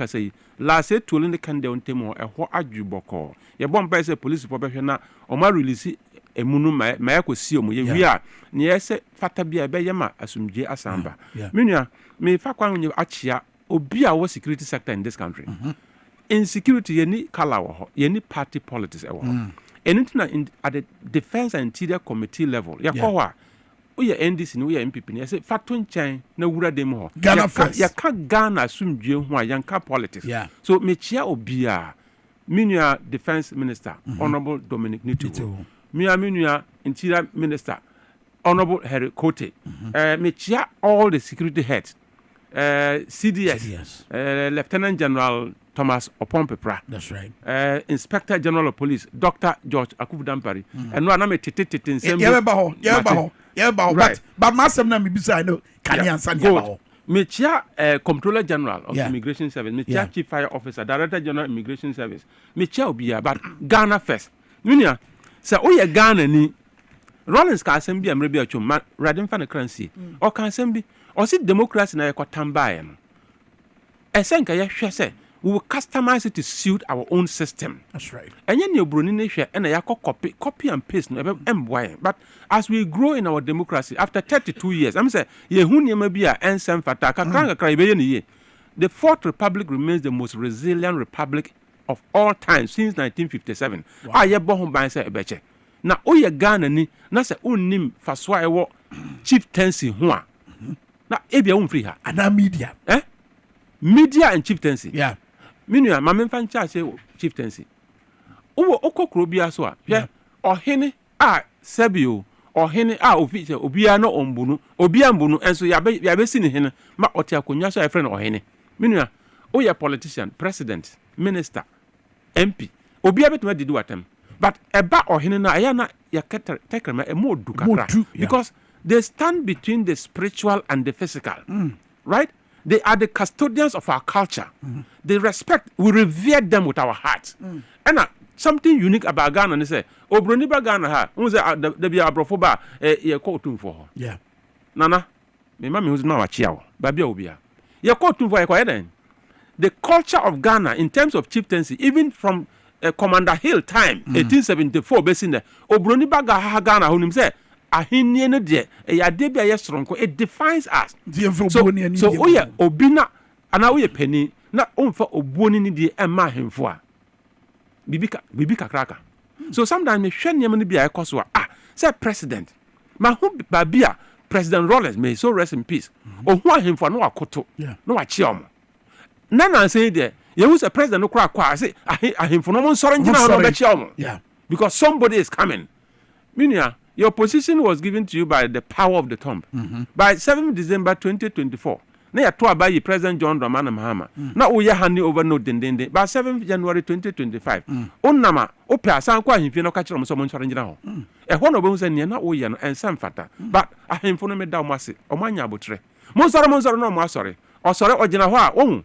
kasa yi last year to le kan de ontemo ɛhɔ adwubɔkɔ ye bɔ mpa sɛ police po bɛhwɛ na o ma release emunu ma yakosi omo ye wi a ne yɛsɛ fata bia bɛyɛ ma asumdwe asamba menua me fa kwan onye achia obi a wo security sector in this country insecurity ye ni color wo ho ye ni party politics e wo anything at the defense and interior committee level ya ko wa we NDC ni we MPP ni say fato nchen na wura dem ho ya ka Ghana asumdwe ho a yanka politics so me chia obi a menua defense minister honorable Dominic Nito menua interior minister honorable Harry Kote me chia all the security heads CDS. Lieutenant General Thomas Opompepra. That's right. Inspector General of Police Dr. George Akufu Dampari. And no aname tete right. But masem na mibisa I know can answer ya me chia Comptroller General of Immigration Service, me chia Chief Fire Officer, Director General Immigration Service. Me chia obiya but Ghana first. Minia say oye Ghana ni Rollins ka asem bi amre bi atwom ma radin fa na kransie. O kan asem bi or see democracy na yakwatambaye no esenka ye hwe se we will customize it to suit our own system. That's right. Enye ne obroni ne hwe na yakọ copy and paste no emboy. But as we grow in our democracy after 32 years, I'm say ye hu niam bi a ensem fata kakran kakra be ye ne ye. The Fourth Republic remains the most resilient republic of all time since 1957. Aye bo ho ban se ebeche. Na oye Ghana ni na se unnim faso a ewo chieftaincy ho a na ebia free ha ana media media and chieftaincy minua mame mfa ncha se chieftaincy wo okokro bia so a hwe ohene a sabio ohene a ofise obia no ombunu obia mbunu enso ya be si ne hene ma ote akonya so efre no ohene minua oye politician president minister MP obia betuma didi watem but eba ohene na aya na ya tekrema e modu kakra because they stand between the spiritual and the physical. Right? They are the custodians of our culture. They respect, we revere them with our hearts. And something unique about Ghana is say, Obroni ba Ghana ha, unze de bia abrofo ba ye kotum for. Yeah. Nana, me mama who's now a chiao, babia obia. Ye kotum for e the culture of Ghana in terms of chieftaincy, even from Commander Hill time, 1874, based in there, Obroni ba Ghana hunim say, ahinie no de ya de bia ye soronko it defines us so oye obina ana oye pani na onfa obuoni ni de ema hemfo a bibi kakraka so sometimes me hwe niam no bia ekoso a say president ma hu babia President Rollins may so rest in peace o hu ahemfo no wakoto no wa chia omo na say de ye hu say president no kra kwa say ahemfo no mo nsoro ngina no be chia omo because somebody is coming minia. Your position was given to you by the power of the thumb. By 7th December 2024, na ya to abayi President John Dramani Mahama. Na uya hani over no dendende. By 7th January 2025, onama ope asan kwa ahimfie no ka kire mo so mo nsore ngina ho. E ho no be hu se ne na uya no ensam fata. But ahimfo no me da mo ase. O manya abotre. Mo nsore no mo asore. Osore ogina ho a ohun.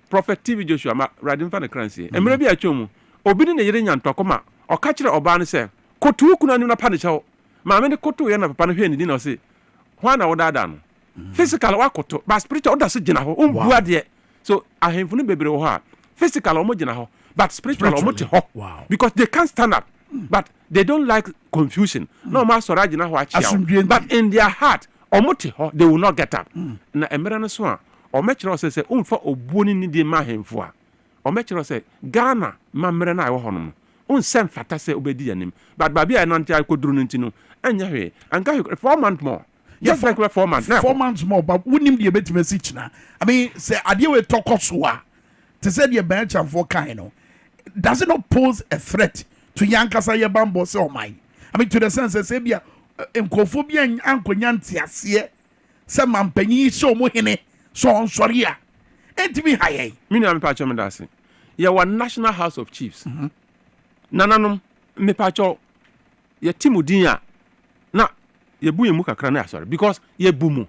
Prophet TV Joshua ma radin fa na kransie. Emre bi atwom. Obi ne yire nyantokoma. O ka kire oba ne se kotu kuna ni na pa ne chawo maame ne kotu ye na papa no hwe ni na se ho na wo dada no physical wa kotu but spiritual oda se gina ho ombu ade so ahemfu no bebre ho a physical omo gina ho but spiritual omo te ho because they can't stand up but they don't like confusion no ma sora gina ho a chia but in their heart omo te ho they will not get up na emere no so a omo kire se umfa obuoni ni de ma ahemfu a omo kire se Ghana ma mere na wo ho no unsem fata se obedi yanim but babi a nanti akoduru ntino anya hwe anka 4 months more just like 4 months now 4 months more but wonim de betima sichina I mean say ade we tokoso a to say the bench and for kind no does it not pose a threat to yankasa ye bambo se oman I mean to the sense say bia enkophobia ankonya ntiase se mampanyi hye omo hene so onsori a entimi haye mini am pa chome dase ye wa National House of Chiefs nananom me pacho ye timudin a na ye buye mu kakra na asore because ye bumu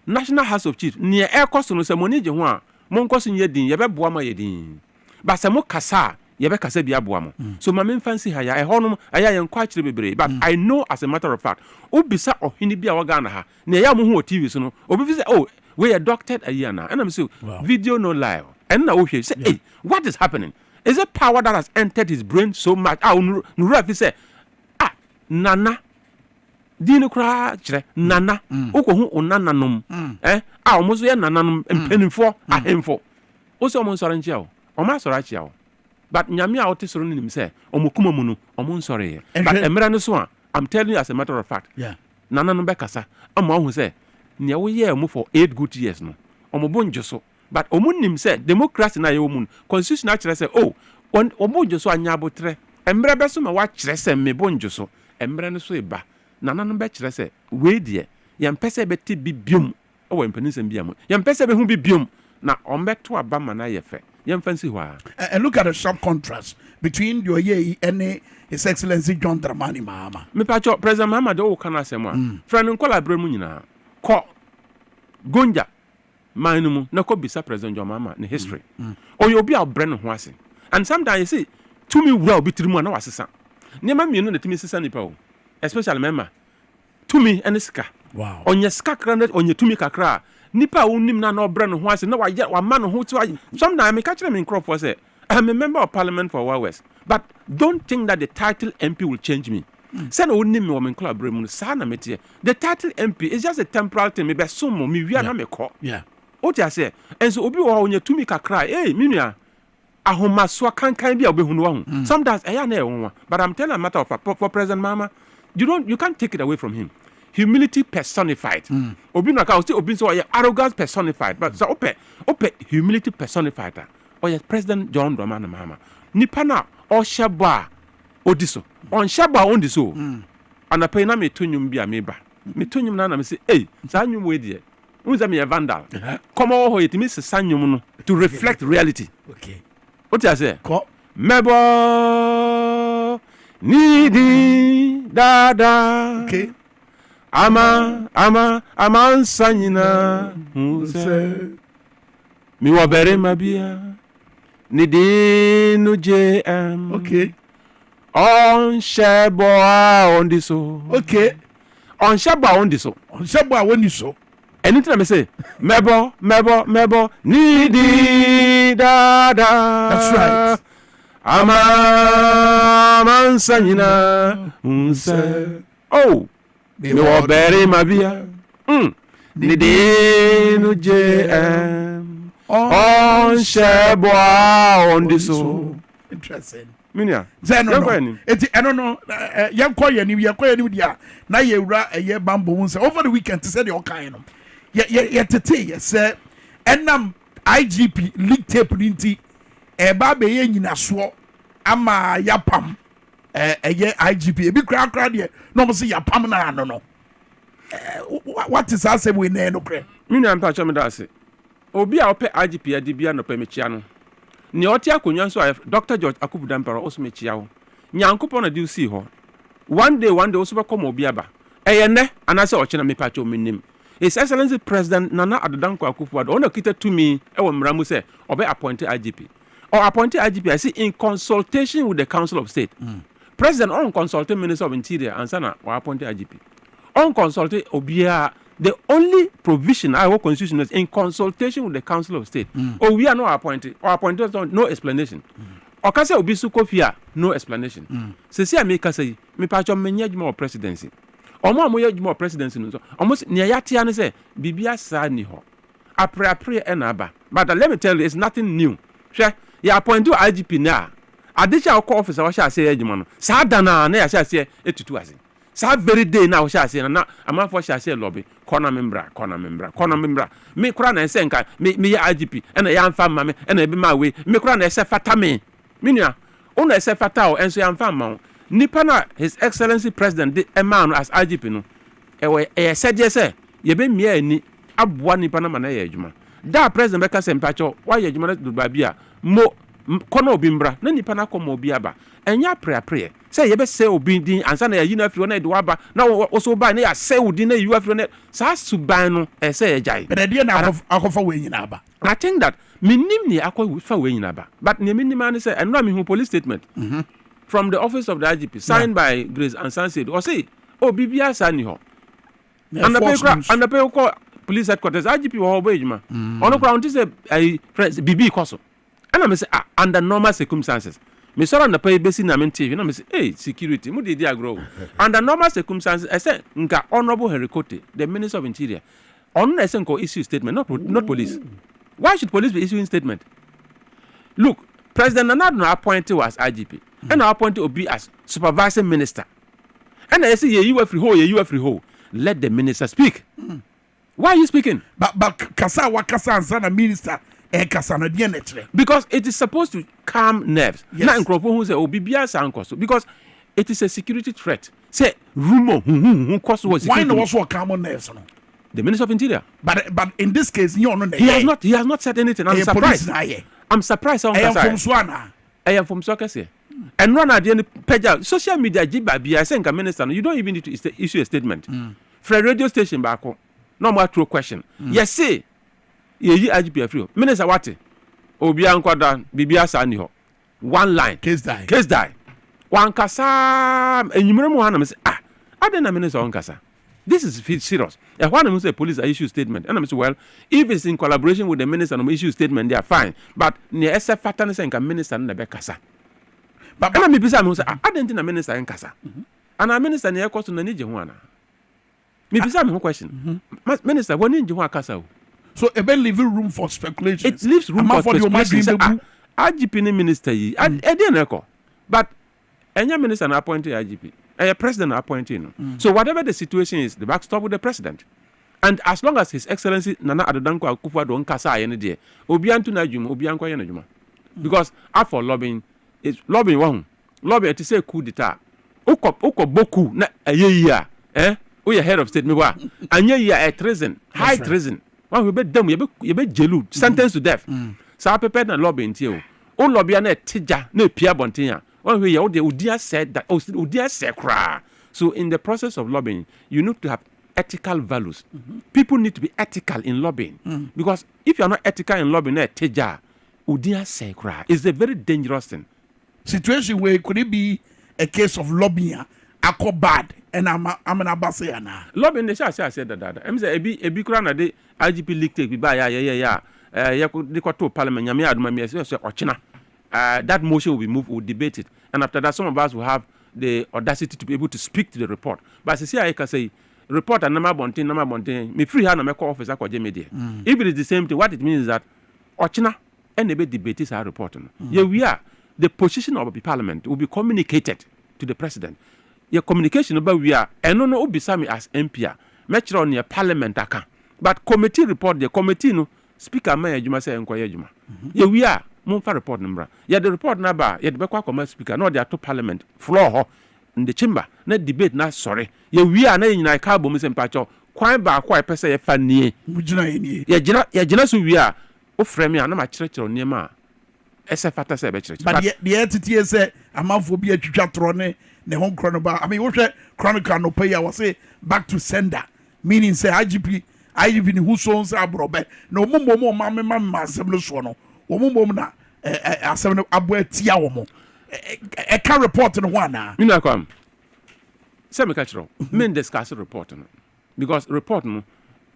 National House of Chiefs ne ekoso no se moni je ho a monkoso nye din ye beboa ma ye din ba se mo kasa ye be kasa bia boa mo so ma me fancy ha ya ehonum aya ye nkwa kire bebre but I know as a matter of fact obisa ohini bia wa Ghana ha ne ya mo ho TV so no obi fi say oh we are doctored a year na and I'm say video no lie And now he say, hey, what is happening? Is it power that has entered his brain so much? Nurafi say, nana. Dino kra chere nana. Oko hu nana nom. Almost ye nana nom empenifo ahemfo. Oso omo nsore nchia o. Omo asore achia o. But nyame a wote soro nim say omo kuma mu no omo nsore. But emra no so a I'm telling you as a matter of fact. Yeah. Nana no be kasa. Omo hu say nia wo ye omo for 8 good years no. Omo bonjo so. But omo nim say democracy na ye omo constitution a chere say oh omo bonjo so anya abotre. Emra be so ma wa chere say me bonjo so. Emra no so eba. Nana no be chere say we de yam pese be ti bibium o we mpanisem biam. Yam pese be hu bibium na ombeto aba ma na ye fe. Yam fancy hwa. And look at the sharp contrast between your ye and His Excellency John Dramani Mahama. Me pacho President Mahama de o kana asem a. Friend nkola bre mu nyina. Ko Gonja manu mu na ko bisa President John Mahama ne history. O you obi a bre no ho ase. And sometimes you see to me well bitirimu na wasesa. Nema mienu na timi sesa nipa o. Especially member to me and sika. Wow. Onye sika kra onye tumi kakra. Nipa unim na no bre no ho ase na wa man no ho to. Sometimes me catch them in crop for say I'm a member of parliament for West. But don't think that the title MP will change me. Say no unim me wo men club bremu sa na metie. The title MP is just a temporal thing. Me be sumo me wi na me ko. Yeah. What you say? And so obi wo onye tumi kakra. Minua ahomaso kankan bia obehunu wa. Sometimes eya na e won. But I'm telling a matter of fact for President Mahama, you can't take it away from him. Humility personified. Obi na ka still obi so arrogance personified. But so ope humility personified. Or yes, President John Dramani Mahama. Nipa na o shaba odiso. On shaba on diso. And pay na me tunyum bia meba. Me tunyum na me say, "Hey, sa nyum we die. Unza me vandal. Come on ho yetimi se sanyum no to reflect reality." Okay. What you say? Ko Mebo nidi dada. okay. Ama nsanyina unse mi wa bere mabia nidi no JM. Okay. On shebo on diso. Okay. On shebo on diso. On shebo a woni so. Anything I say, mebo nidi dada. That's right. Ama nsanyina unse. Oh. Me wa bere mabia. Nidi no JM. On shebo on diso. Interesting. Minia. Zeno. Eti I don't know. Yankoye ni dia. Na ye wura ye bambo won say over the weekend to say the okan no. Ye tete say enam IGP leak tape ninti e ba be ye nyina so ama yapam ye IGP e bi kra de no mo say yapam na no. What is that say we na no kra? Minia mpa cho me da ase. Obi a ope IGP adibia no pe mechia no. Ni oti akonwa so Dr. George Akubu Dampara oso mechia wo. Nyankopon na di see ho. One day oso be come obi aba. Eye ne anase o chena mepa cho menim. His Excellency President Nana Adodanko Akufo-Addo ona kita to me e wo mramu say obe appointed IGP. Or appointed IGP I see in consultation with the Council of State. President on consulted Minister of Interior and sana wa appointed IGP. On consulted obia. The only provision our constitution is in consultation with the Council of State. Or we are not appointed. Or appointed no explanation. Or kase obisu kofia no explanation. Sesi America say me pacho menye juma presidency. Omo amoye juma presidency no so. Almost near yatia ne say bibia sa ni ho. Apre enaba. But let me tell you it's nothing new. Hwe ya appoint to IGP na. Additional officer wa sha say ejuma no. Sa dana na ya sha say etutu ase. Sa very day na wo sha say na amafo sha say lobby. Corner member. Me kura na ese nka me ya IGP ena ya mfa ma me ena ebi ma we me kura na ese fata me minua ona ese fata o enso ya mfa ma nipa na His Excellency President the man as IGP no ese je se ye be mia ani aboa nipa na mana ya adwuma da president be ka se mpacho wa ya adwuma na duba bia mo kono obi mbra na nipa na komo obi aba enya pre say ye be say obi din ansa na ya yi na afiro na Dwabo na oso ba na ya say odi na yu afiro na sa suban no say ya jai but dey na akofa we nyina aba. I think that minim ni akofa we nyina aba but ne minim an say eno am hu police statement from the office of the IGP signed by Grace and Sansaid or say bibia sa ni ho and the pay ko police headquarters IGP wo hobo ejuma ono kra unti say BB koso and I say under normal circumstances me soro na pay besi na me TV na me say hey security mu dey agro under normal circumstances I say nka honorable Henry Kote the Minister of Interior on na say nko issue statement not police. Why should police be issuing statement? Look, President Nana appointed as IGP and I appointed Obi as supervising minister. And I say you are free hole. Let the minister speak. Why are you speaking? But kasa and minister kasa na die netre. Because it is supposed to calm nerves. Yes. Now nkrofo hu say Obi bia san koso because it is a security threat. Say rumor who koso was why no also calm nerves no? The Minister of Interior. But in this case, he has not said anything. I'm surprised. I'm surprised. I am from Sokese. And run at the end, social media, I think a minister, you don't even need to issue a statement. For a radio station back home, no more true question. Yes, say, ye IGP free. Minister Wati, Obian Quadan, Bibia Sani, one line. Case die. One kasa, and you remember, I didn't a minister on kasa. This is serious. If one of them say police issue statement, and I'm saying, well, if it's in collaboration with the minister and issue statement, they are fine. But near SF Fatana saying a minister in the Bekasa. But I'm I didn't think a minister in Casa. And a minister near cost to Nijuana. Maybe some question. Minister, when in Juan Casa. So a bit leaving room for speculation. It leaves room for speculation. IGP minister, I didn't echo. But any minister appointed IGP. A president appointing. So whatever the situation is, the backstop with the president. And as long as His Excellency Nana Adodanko Akufo-Addo on kasa any day, Obiantu Najum, Obianko Yanajuma. Because after lobbying, it's lobbying one. Lobbying to say coup d'etat. Oko boku na a year. We are head of state. And year a treason, high treason. One will be them, you be jailed, sentenced to death. So I prepared a lobbying to you. O lobby and a tija, no Pierre Bontina. One way the Udia said that Udia said. So in the process of lobbying, you need to have ethical values. People need to be ethical in lobbying. Because if you are not ethical in lobbying, Udia said it's a very dangerous thing. Situation where could it be a case of lobbying? I call bad and I'm an abasseana. Lobbying the I said that. I'm saying a big crown a day IGP leak take by they got to parliament Yamia that motion will be moved, we'll debate it. And after that, some of us will have the audacity to be able to speak to the report. But as I can say, report and number bonting, me free hand and make office at media. If it is the same thing, what it means is that Ochina and the debate is our reporting. Here we are. The position of the parliament will be communicated to the president. Your communication about we are, and no Obisami as MP, match on your parliament. But committee report, the committee, no speaker, may Juma say, inquire Juma. Here we are. Monfa report number. Yeah, the report number. Yeah, the back commerce speaker. No, they are to parliament floor in the chamber. No debate. Na sorry. Yeah, we are na in a carbon missing patch. Quite ba quite per se funny. Yeah, Jena so we are. O frame ya na ma church on nema. Fata se be church. But the entity say amanfo bi atwitwa trone ne hon krono ba. I mean, what chronicle no pay was say back to sender. Meaning say IGP ni who so say abrobe. No mo ma asem no so no. Womum na asem abo atia wo e can report no one na me na kwam say me catch wrong men discuss report no because report no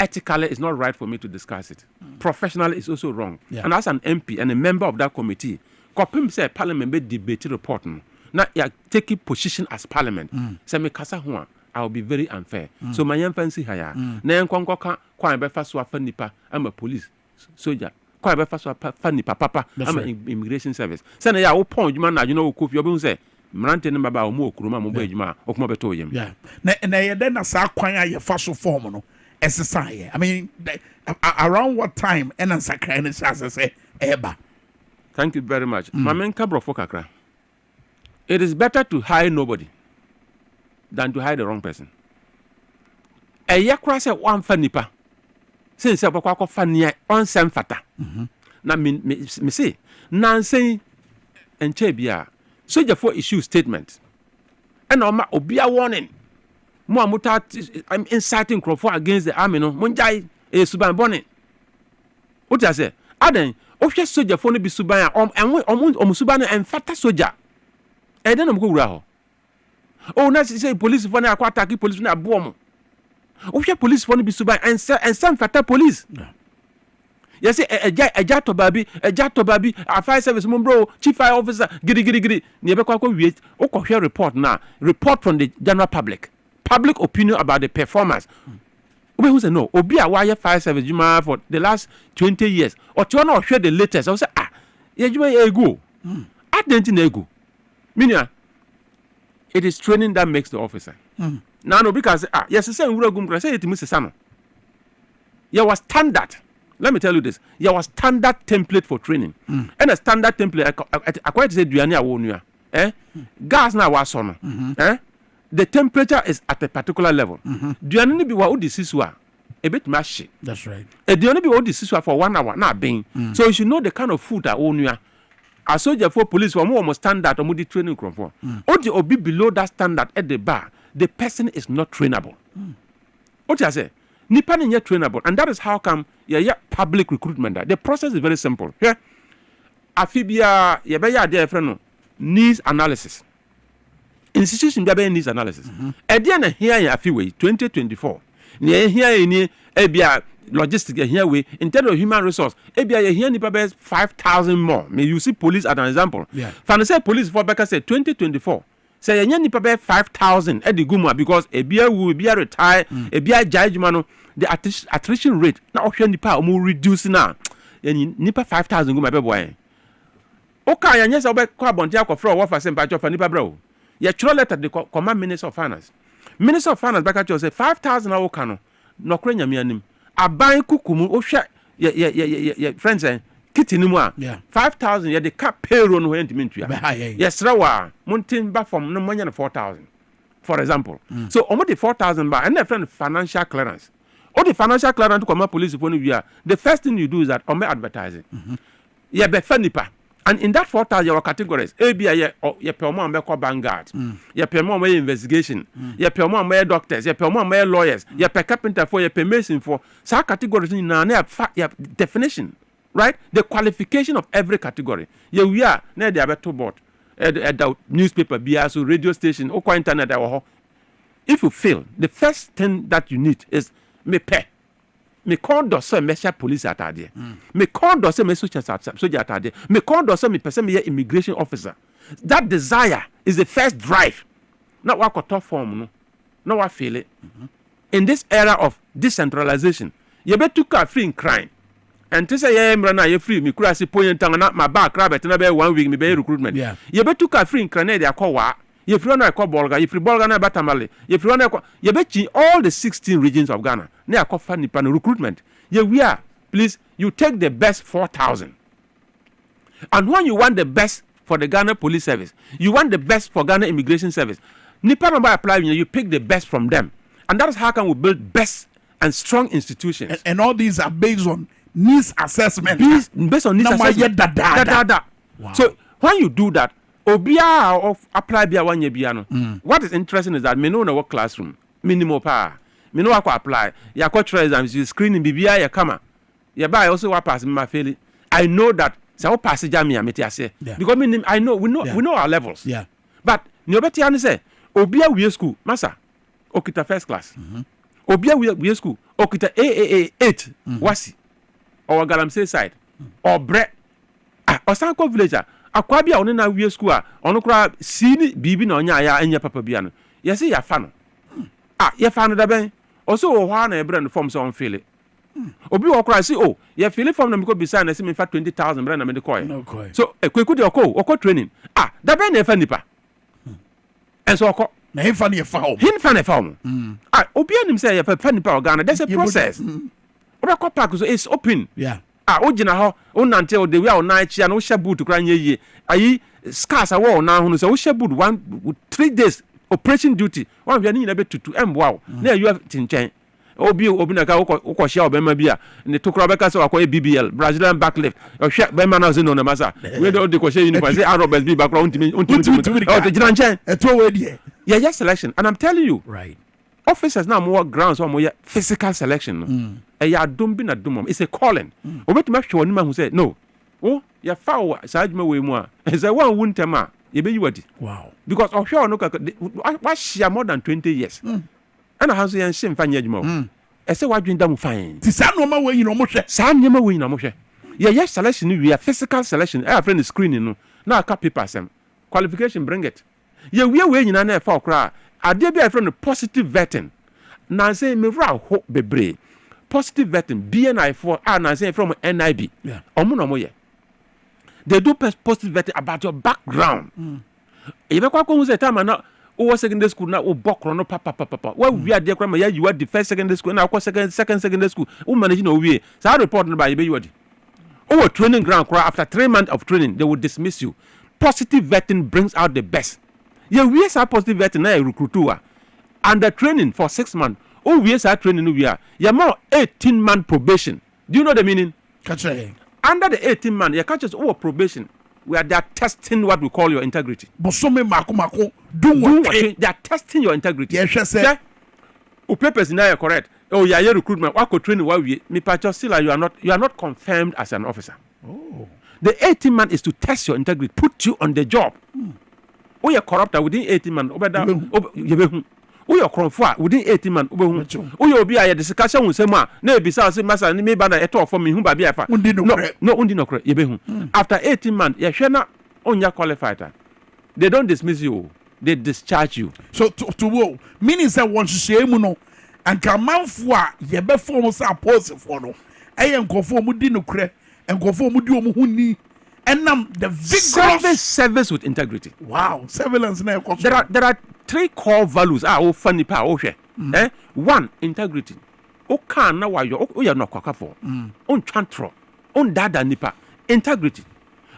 ethically is not right for me to discuss it. Professionally is also wrong. And as an MP and a member of that committee kopim say parliament be debate report no na ya take position as parliament say me kasa ho I will be very unfair. So my young fancy hire na enkonko kwan be fa so afa nipa ama police soldier quite better so funny papa I'm immigration service send ya wo pon djuma na djuna wo kofi obi hu say mrante ne baba o mo okuruma mo ba djuma okuma beto yem na ye den na sa kwan aye fa so form no exercise. I mean around what time and sakra ne say eba. Thank you very much. Mamen kabro fo kakra. It is better to hire nobody than to hire the wrong person. Yakra say one fanipa since I was funny on some fata. Na me say, Nancy and Chebia, soldier for issue statement. And on my obia warning. I'm inciting Crawford against the army. No, Munjai is Suban Bonnet. What I say? Aden, Osha soldier for be Subana on Subana and Fata soldier. And then I'm go. Oh, now say police for na attack police na bomb. Ohwe police for no bi suban and some fata police. You say eja to babi a fire service bro, chief fire officer gidi ni be kwa wie okwohwe report from the general public opinion about the performance. Obi who say no obi a wire fire service juma for the last 20 years or to no hwe the latest. I say ye juma e go adenti na ego minia it is training that makes the officer. Now no because yes say nwura gum say etimi sesa no ye was standard. Let me tell you this. There was standard template for training. And a standard template, according to the duane a wonua. Gas na wa so no. The temperature is at a particular level. Duane ni bi wa odisiswa. A bit mash. That's right. A duane bi odisiswa for 1 hour na ben. So you should know the kind of food that wonua. A soldier for police for more standard or more training for. Odi obi below that standard at the bar, the person is not trainable. What I say? Nipa ni trainable, and that is how come public recruitment. The process is very simple. Here, afibia there friend needs analysis. Institution be needs analysis. Edian here afiwe 2024. Ni here ni ebia logistics here we in terms of human resource. Ebia here nipa be 5,000 more. May you see police as an example. Fan say police for Becca say 2024. Say yen nipa be 5,000 at the guma because ebia will be retire ebia judgment no the attrition rate na ohwe nipa o mo reduce na nipa 5,000 guma be boy oka ya nyesa obe kwa bonti akofra wo fa sempa chofa nipa bra o ye chro letter the command minister of finance baka cho say 5,000 na wo ka no nokra nyame anim aban kukumu ohwe ye friends kitini mu a 5,000 ye the cap payroll no enti mentua yes rawa montin ba from no monya 4,000 for example so omo the 4,000 ba and the friend financial clearance all the financial clearance to come police for no the first thing you do is that omo advertising ye be fanipa and in that 4,000 your categories abia ye pe omo am be vanguard ye pe omo investigation ye pe omo doctors ye pe omo lawyers ye pe carpenter for ye pe mason for sa categories ni na definition. Right? The qualification of every category. We are near the abeto board, the newspaper, BSO, radio station, or internet. If you fail, the first thing that you need is me pay. Me call so measure police at there. Me call so me soldier at there. Me call so me person me immigration officer. That desire is the first drive. Not what top form, no. Not what feel it. In this era of decentralization, you better to free in crime. And to say na you free me kura si point na my back rabbit na be 1 week me be recruitment. You be took a free in Canada akwa. You free na akwa Bolga, you free Bolga na Batamale. You free na you be all the 16 regions of Ghana. Na akwa fa nipa no recruitment. We are please you take the best 4,000. And when you want the best for the Ghana Police Service, you want the best for Ghana Immigration Service. Nipa no apply you pick the best from them. And that is how can we build best and strong institutions. And all these are based on needs assessment. Based on needs assessment. Wow. So when you do that, obia of apply bia 1 year bia no. What is interesting is that me know na work classroom, minimum pa. Me know akwa apply. Ya kwa try exams, you screening bibia ya kama. Ya ba also wa pass me fail. I know that say what pass jam ya meti ase. Because I know we know our levels. Yeah. But ni obeti ani say obia we school, masa okita first class. Obia we school, okita AAA 8 wasi. Or Galamsey side or bre or Sanko villager akwabia oni na wie school a ono kra sini bibi na onya ya anya papa bia no yesi ya fa no ya fa no da ben also o hwa na e bre no form so on feel it obi o kra si ya feel form na me ko bisa na si me fa 20,000 bre na me de koy so ekweku de okọ training da ben na e fa nipa and so okọ na hin fa na e fa o obi anim say ya fa nipa o Ghana there's a process. Obeko park so it's open. Yeah. Ojina ho until the way on night chia no she boot kra nye ayi scarce awo na ho no so she boot 3 days operation duty one we na be tutu emboa na you have tinchen obi na ka ukọ share obema bia ne tokra beka so akọ BBL Brazilian backlift o hwe bema na no na masa we dey ko share uniform say Robert B background untimi o te jina nchen eto we dey yeah selection and I'm telling you right officers now more grounds or more physical selection it's a calling obetuma hwe woni ma hu say no ya fa sajuma we mu a is a one wuntema ye be yiwadi wow because ohwe no ka wa share more than 20 years ana ha so yen hye mfa nya adwuma e se wadwen da mu fine ti sa no ma we nyina mo hwe sa nyema we nyina mo hwe ye selection we physical selection I friend screening no na aka papers qualification bring it ye we nyina na e fa okra ade bi I friend positive vetting na say me ra ho bebre positive vetting BNI for na say from NIB omo no mo ye they do positive vetting about your background e be kwa ko hu say time na o secondary school na o bokro no papa where we are there kwama ya you are the first secondary school na ko second secondary school o manage no we so report no ba you be you di o training ground after 3 months of training they will dismiss you. Positive vetting brings out the best. Yeah, we are positive vetting na recruiter and the training for 6 months. Oh, we are training we are. Yeah, more 18-month probation. Do you know the meaning? Under the 18 months, you can't just probation. We are there testing what we call your integrity. They are testing your integrity. Yes, sir. O papers now are correct. Oh, yeah, your recruitment. What could training? Why we? Me patch still you are not confirmed as an officer. Oh. The 18 months is to test your integrity, put you on the job. Oh, you're corrupt within 18 months. Oh, you're corrupt within 18 months. Oh, you'll be a discussion with someone. No, besides, master, and me banner at all for me. Who be a no, after 18 months, you're not on your qualified. They don't dismiss you, they discharge you. So, to meaning that once you say, no, and come out for ye before us, pose for no. I am conform with no cre. And go for Mudu Muhuni and the vigorous service with integrity. Wow, surveillance. There are 3 core values. Funny pa. One, integrity. Can now you're not cocker for. On chantro, on dada nipa. Integrity.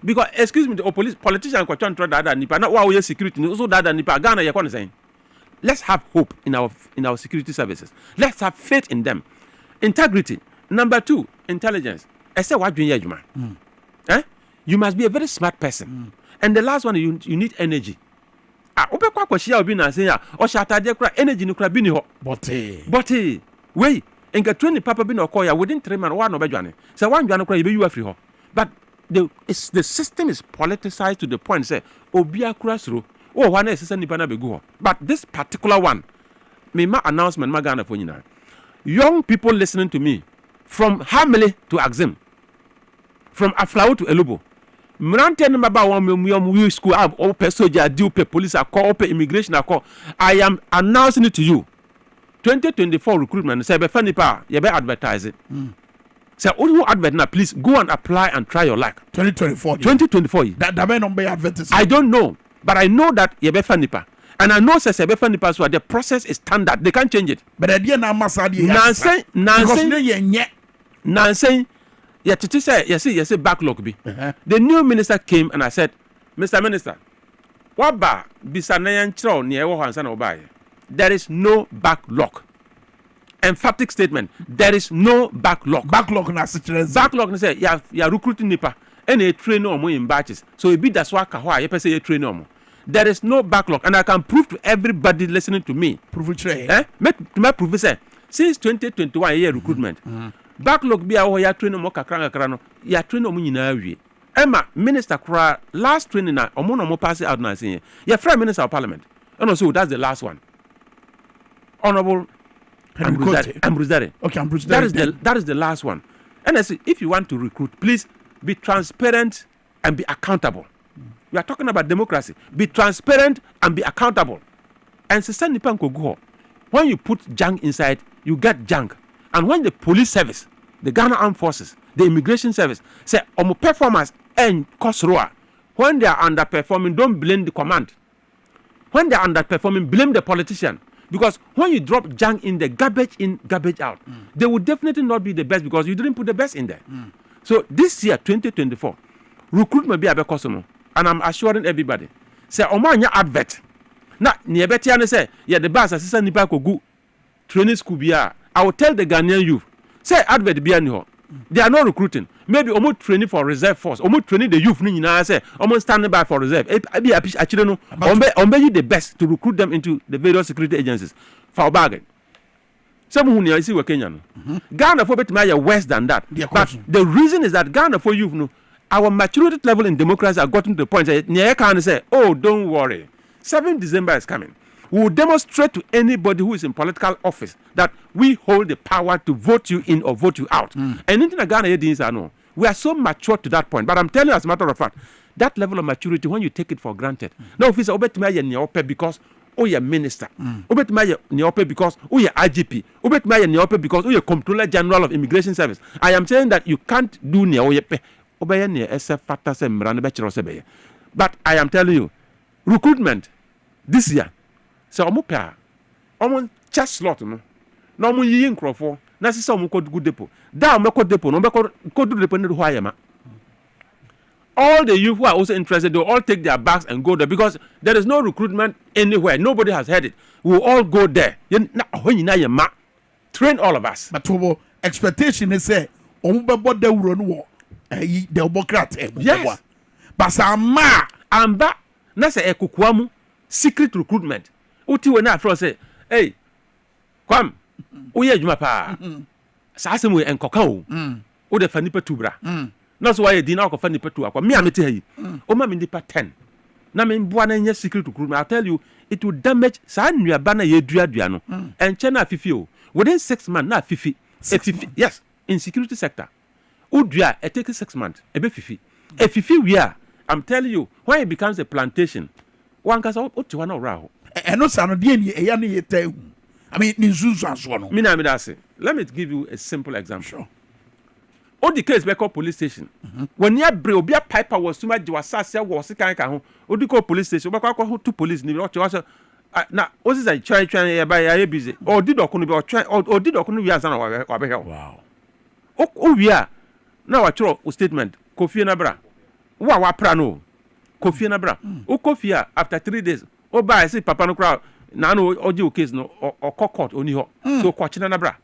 Because excuse me, the politician can chantro dada nipa. Not wow, security. Also dada nipa. Ghana, you're saying. Let's have hope in our security services. Let's have faith in them. Integrity. Number 2, intelligence. I say what do you do? You must be a very smart person. And the last one, you need energy. Ope kwa shia obi na say ya o shatade kra energy ni kra bi ni ho. But wait, enka 20 papa bi na call ya within 3 months one no bedwane. Say one dwane kra you be you afri ho. But the system is politicized to the point say obi akura sro. Oh, one is nipa na begu ho. But this particular one, me ma announcement ma Ghana for nyina. Young people listening to me from Hamele to Axim, from Aflao to Elubo. Mrante no maba won me school ab o pe soldier deal pe police call pe immigration call. I am announcing it to you. 2024 recruitment say be fanipa ye be advertise it. Say who advert now please go and apply and try your luck. 2024. That may not be advertised. I don't know, but I know that ye be fanipa. And I know say be fanipa so the process is standard. They can't change it. But idea na masadi Nansen, yeah, to say, yes, backlog be. The new minister came and I said, Mr. Minister, what ba bisanayan chro near Hansan Obaye? There is no backlog. Emphatic statement. There is no backlog. Backlog na backlog say you are recruiting nipa and a train no more in batches. So it be that's why kahwa you say a train no more. There is no backlog, and I can prove to everybody listening to me. Prove it. My professor since 2021 year recruitment. Backlog be our ya train mo kakra no ya train mo nyina awie Emma minister kra last training na omo no mo pass out na say ya free minister of parliament no so that's the last one honorable Ambruzare. Okay, Ambruzare. That is the last one. And I say if you want to recruit, please be transparent and be accountable. We are talking about democracy. Be transparent and be accountable. And sister nipa go when you put junk inside, you get junk. And when the police service, the Ghana Armed Forces, the immigration service say omo performance and cost roa, when they are underperforming, don't blame the command. When they are underperforming, blame the politician. Because when you drop junk in the garbage in, garbage out, they will definitely not be the best because you didn't put the best in there. So this year, 2024, recruitment be a customer, and I'm assuring everybody, say omo advert. Na niebetiane say yeah the boss assistant nipa ko go training school bia. I will tell the Ghanaian youth, say advert be any ho. They are not recruiting. Maybe almost training for reserve force. Almost training the youth ni na say almost standing by for reserve. Actually no. Ombe you the best to recruit them into the various security agencies for bargain. Some who ni see we Kenya no. Ghana for better may worse than that. But the reason is that Ghana for youth no, our maturity level in democracy has gotten to the point that near can say, oh don't worry, 7 December is coming. We will demonstrate to anybody who is in political office that we hold the power to vote you in or vote you out. And anything Ghana is, I know. We are so mature to that point. But I'm telling you, as a matter of fact, that level of maturity, when you take it for granted. Now, if it's obet because you're minister, obet because you're IGP, obet because you're Comptroller General of Immigration Service. I am saying that you can't do but I am telling you, recruitment this year. So I'm just slot no. No mo yi nkrofo. Na se mo kod good depot. Da mo kod depot no be kod depot ne ho ayema. All the youth who are also interested, they will all take their bags and go there because there is no recruitment anywhere. Nobody has heard it. We will all go there. Train all of us. But expectation is say, yes. But Amba na se ekukwamu secret recruitment. Uti we na afro say, hey, kwam, uye adwuma pa. Sa asem we enkoka o. O de fa nipa tubra. Na so why dina akofa nipa tu akwa. Me amete hayi. O ma me nipa 10. Na me mboa na nya secret recruitment. I'll tell you, it will damage sa nuaba na ye duadua no. Enche na afifi o. Within 6 months na afifi. Yes, in security sector. Udua it takes 6 months. Ebe fifi. Fifi we are. I'm telling you, when it becomes a plantation, one can say, "Oh, you want to row?" And no son of the I mean, let me give you a simple example. Sure. All the case back up police station. When you bring piper was too much, you was kind of Odiko police station. Back to police. Now, what is a trying by busy? Or did or try or did wow. Oh, we are now a true statement. Kofi Nabra. Wa prano Kofi Nabra. O Kofi after 3 days. O ba I say papa no crowd. Na no audio case no or court only ho. So Kwachina Nabra.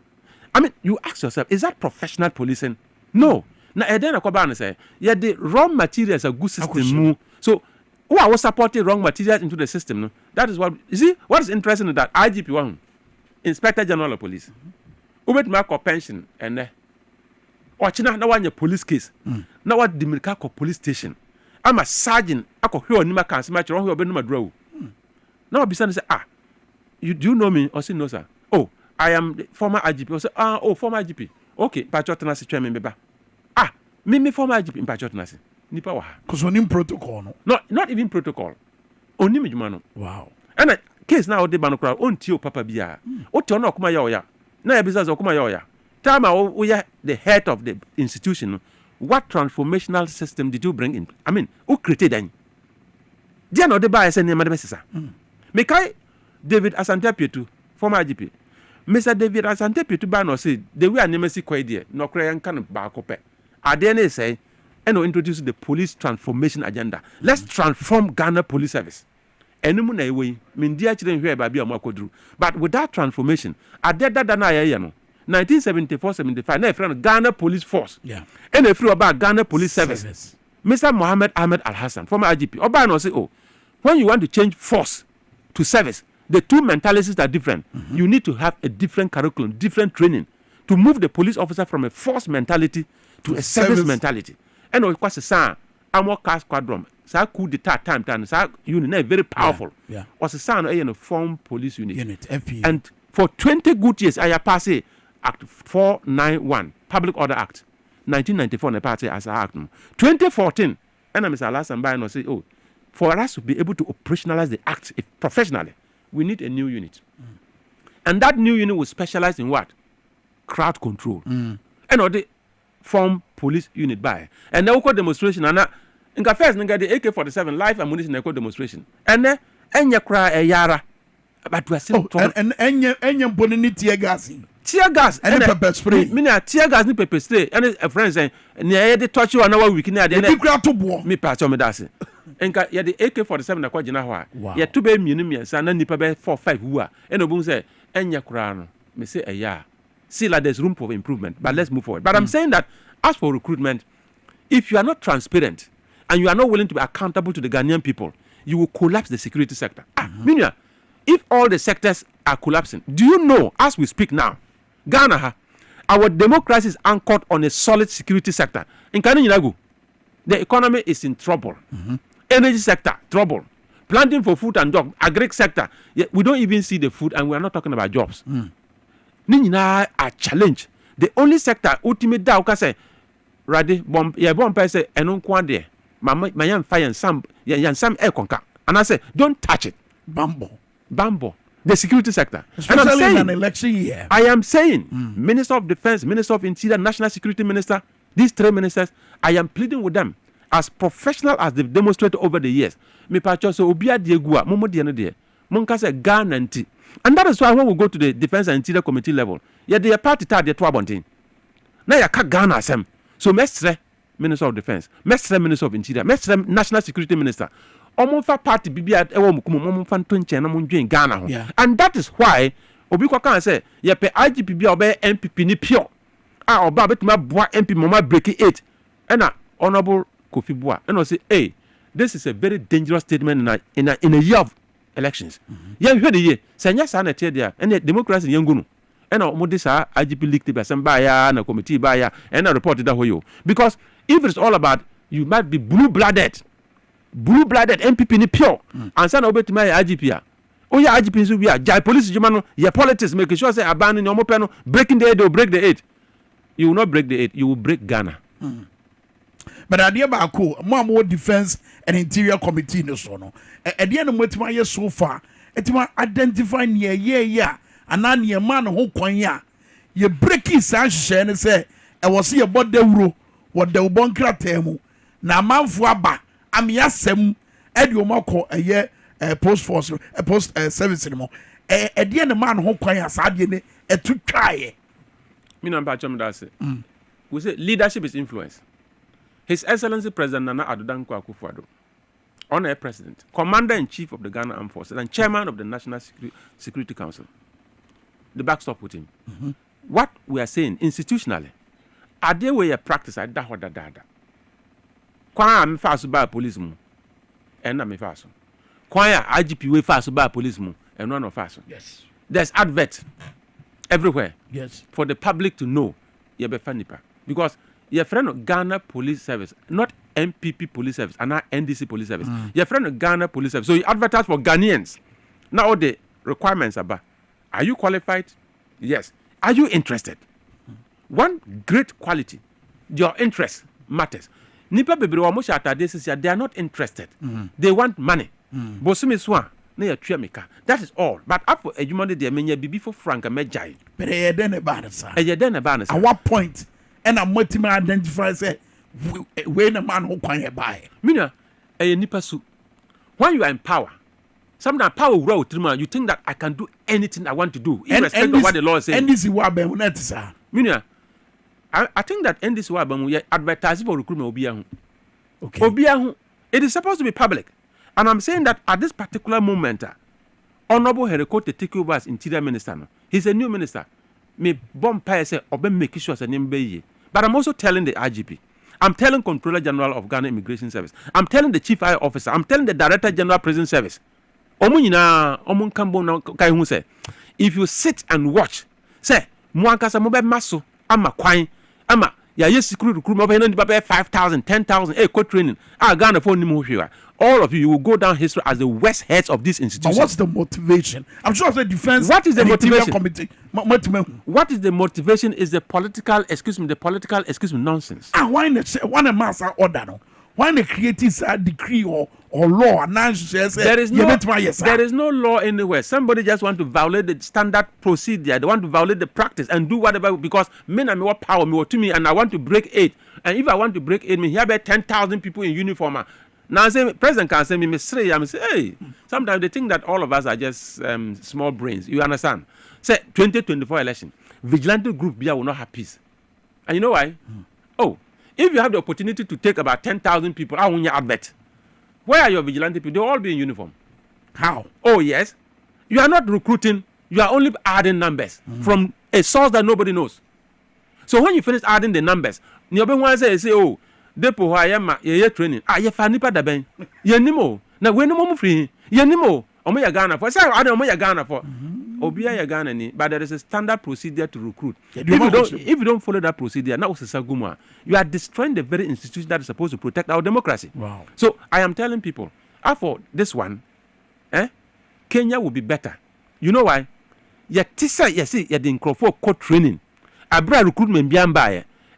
I mean, you ask yourself, is that professional policing? No. Now then I say, yeah, the wrong materials are good system. So who are supporting wrong materials into the system? No? That is what you see. What is interesting is that IGP one, Inspector General of Police, who made my pension and or China now one police case. Now what the Milkako police station. I'm a sergeant. I could hear Nima can't match wrong here Benuma draw. Now Bisan say, you do know me? Or say no, sir. Oh, I am the former IGP. I say, former IGP. Okay, Pachotanasi chairman beba. Me former IGP in Pachotanasi. Nipa wa. Because only protocol no. Not even protocol. Only me jumano. Wow. And a case now de bano crowd on tio papa bia. O tio no kuma ya. Na business okuma ya. Time we are the head of the institution. What transformational system did you bring in? I mean, who created any? Dia no de ba ese nema de mesisa. Mekai David Asante Pietu, former IGP. Mr. David Asante Pietu ba no say the way anemesi kwai there no kra yan kan ba kope. Ade na say and introduce the police transformation agenda. Let's transform Ghana Police Service. Enimu na ewe mindia chire hwe ba bia mo akoduru. But with that transformation, adeda na ya no 1974-75 na friend Ghana Police Force. Yeah. And if you about Ghana Police Service. Mr. Mohammed Ahmed Al Hassan, former IGP. Oba no say, when you want to change force to service, the two mentalities are different. You need to have a different curriculum, different training to move the police officer from a force mentality to a service mentality. And of course, sa Amor Car Squadron, sa coup d'etat time, sa unit very powerful. Yeah. Was a son a form police unit. FPU. And for 20 good years, I pass Act 491, Public Order Act, 1994, I pass as Act. 2014, and Mr. Alassane Baye say, for us to be able to operationalize the act professionally, we need a new unit. And that new unit will specialize in what? Crowd control. And the form police unit by. And they will demonstration. And in the first, they the AK-47 live ammunition demonstration. And then, and you cry a yara. But we are still and you bonini tear gas. Tear gas and pepper spray. Mina tear gas ni pepper spray. And a friend saying, near the touch you another week near the end. Me patch on me that's it. And ya the AK-47 na kwa jina hwa. Ya two be minimum and sana nipa be 4-5 who are. And obun say, enya kurano. Me say yeah. See like there's room for improvement. But let's move forward. But I'm saying that as for recruitment, if you are not transparent and you are not willing to be accountable to the Ghanaian people, you will collapse the security sector. Minya, if all the sectors are collapsing, do you know, as we speak now, Ghana, our democracy is anchored on a solid security sector. In Kaninagu, the economy is in trouble. Energy sector, trouble. planting for food and jobs, agri sector. We don't even see the food, and we are not talking about jobs. Ni nyinaa a challenge. The only sector ultimate da uka say, Radi bomb say eno kwande. My young fire and some air conca. And I say, don't touch it. Bambo. The security sector. Especially in an election year. I am saying, Minister of Defense, Minister of Interior, National Security Minister, these three ministers, I am pleading with them as professional as they've demonstrated over the years. Me pacho so obia diegua, momo diene die. Monka say Ghana nti. And that is why when we go to the Defense and Interior Committee level, the party the 12 now you can't Ghana sem. So mestre Minister of Defense, mestre Minister of Interior, mestre National Security Minister. Omonfa party bibia ewo mukumu omonfa ntonche na mondwen Ghana ho. And that is why obi kwa kan say ye pe IGP bia obe MPP ni pure. Oba betuma boa MP mama break 8. And Honorable Kofi Boa and say, hey, this is a very dangerous statement in a year of elections. You hear the year, Sanya Sana there, and the democracy young and Modisa IGP leaked by some buyer and a committee buyer and I reported that for you. Because if it's all about you might be blue-blooded MPP ni pure and send over to my IGP. Oh yeah, IGP so we are jai police jumano, your politics making sure say abandon your mopeno, breaking the 8 or break the 8. You will not break the 8, you will break Ghana. But idea ba ko more defense and interior committee no so no e dey no motima ye so far etima identify near yeah and an ye man ho kwan ya ye breaking san hye ne say e wo se ye bodawuro wo de bonkra temu na manfo aba am yasem e de omako eye post force post service no e dey no man ho kwan ya sa de ne etutwae me no ba chom da say we say leadership is influence. His Excellency President Nana Addo Dankwa Akufo-Addo, Honorary President, Commander-in-Chief of the Ghana Armed Forces, and Chairman of the National Security Council. The backstop with him. What we are saying institutionally, are there way a practice at that da. Kwa am fast by police mu, and I'm fast. Kwa IGP way fast by police mu, and none of us. Yes. There's advert everywhere. Yes. For the public to know, you be fanipa because. Your friend of Ghana Police Service, not MPP Police Service, and not NDC Police Service. Your friend of Ghana Police Service. So you advertise for Ghanaians. Now all the requirements are you qualified? Yes. Are you interested? One great quality, your interest matters. Nipa bebre wa mo shata they are not interested. They want money. Bosumi swa na ya twa meka. That is all. But after a human day menya bibi for frank mejai. But e den e ba sa. At what point? And I'm what to identify say when a man who can buy. Mina, a nipa su. When you are in power, sometimes power will through you think that I can do anything I want to do, irrespective of what the law says. And this is what I'm Mina, I think that in this way, advertising for recruitment will be okay. It is supposed to be public. And I'm saying that at this particular moment, Honorable Herikote take over as Interior Minister. He's a new minister. Me bomb say obe make sure as a name be. But I'm also telling the IGP. I'm telling Controller General of Ghana Immigration Service. I'm telling the Chief I Officer. I'm telling the Director General Prison Service. Omun kambo na kai hu say, if you sit and watch, say, muankasa mo be maso ama kwan ama ya yes security recruitment obe no be 5,000, 10,000 co training. Ghana for nimu hwa. All of you will go down history as the worst heads of this institution. But what's the motivation? I'm sure it's the defense. What is the motivation? Committee. What is the motivation? Is the political nonsense. Why not master order no? Why not create a decree or law? There is no law anywhere. Somebody just want to violate the standard procedure. They want to violate the practice and do whatever because men are more power me to me and I want to break 8. And if I want to break 8, me here be 10,000 people in uniform. Now, say President can say me say, hey, sometimes they think that all of us are just small brains. You understand? Say 2024 election, vigilante group will not have peace. And you know why? Oh, if you have the opportunity to take about 10,000 people, I want you admit. Where are your vigilante people? They'll all be in uniform. How? Oh, yes. You are not recruiting. You are only adding numbers from a source that nobody knows. So when you finish adding the numbers, you say, oh, depo ha ye training ye fa nipa da ben ye nimo na we no mo free ye nimo omo ya Ghana for say omo ya Ghana for obia ya Ghana ni but there is a standard procedure to recruit. If you don't follow that procedure now you are destroying the very institution that is supposed to protect our democracy. Wow. So I am telling people for this one Kenya will be better. You know why? See, you didn't for code training. Abra recruitment beyond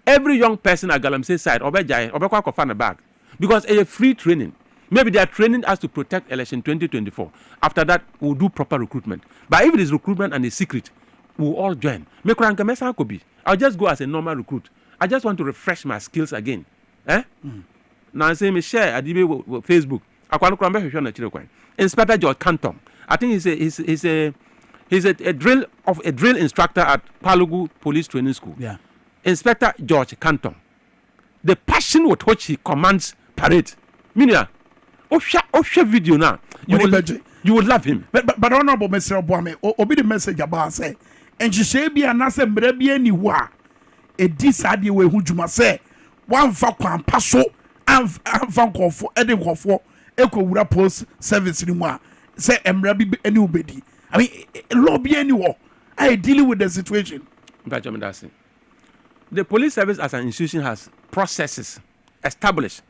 every young person at Galamsey side, Obekwa fan a bag. Because a free training. Maybe they are training us to protect election 2024. After that, we'll do proper recruitment. But if it is recruitment and it's secret, we'll all join. I'll just go as a normal recruit. I just want to refresh my skills again. Now I say me share at Facebook. Inspector George Canton. I think he's a drill instructor at Palugu Police Training School. Yeah. Inspector George Canton. The passion with which he commands parade. Minia, video now. You will love him. But Honorable Mr. Obame, obi the message about say, and she say be anase mrebi any wa. E disadi we hujuma say, one fa kwan paso, and fa nkofo, ede nkofo, eko wura post service ni mwa. Say mrebi any ubedi. I mean, lobby anywhere. I dealing with the situation. The police service as an institution has processes established.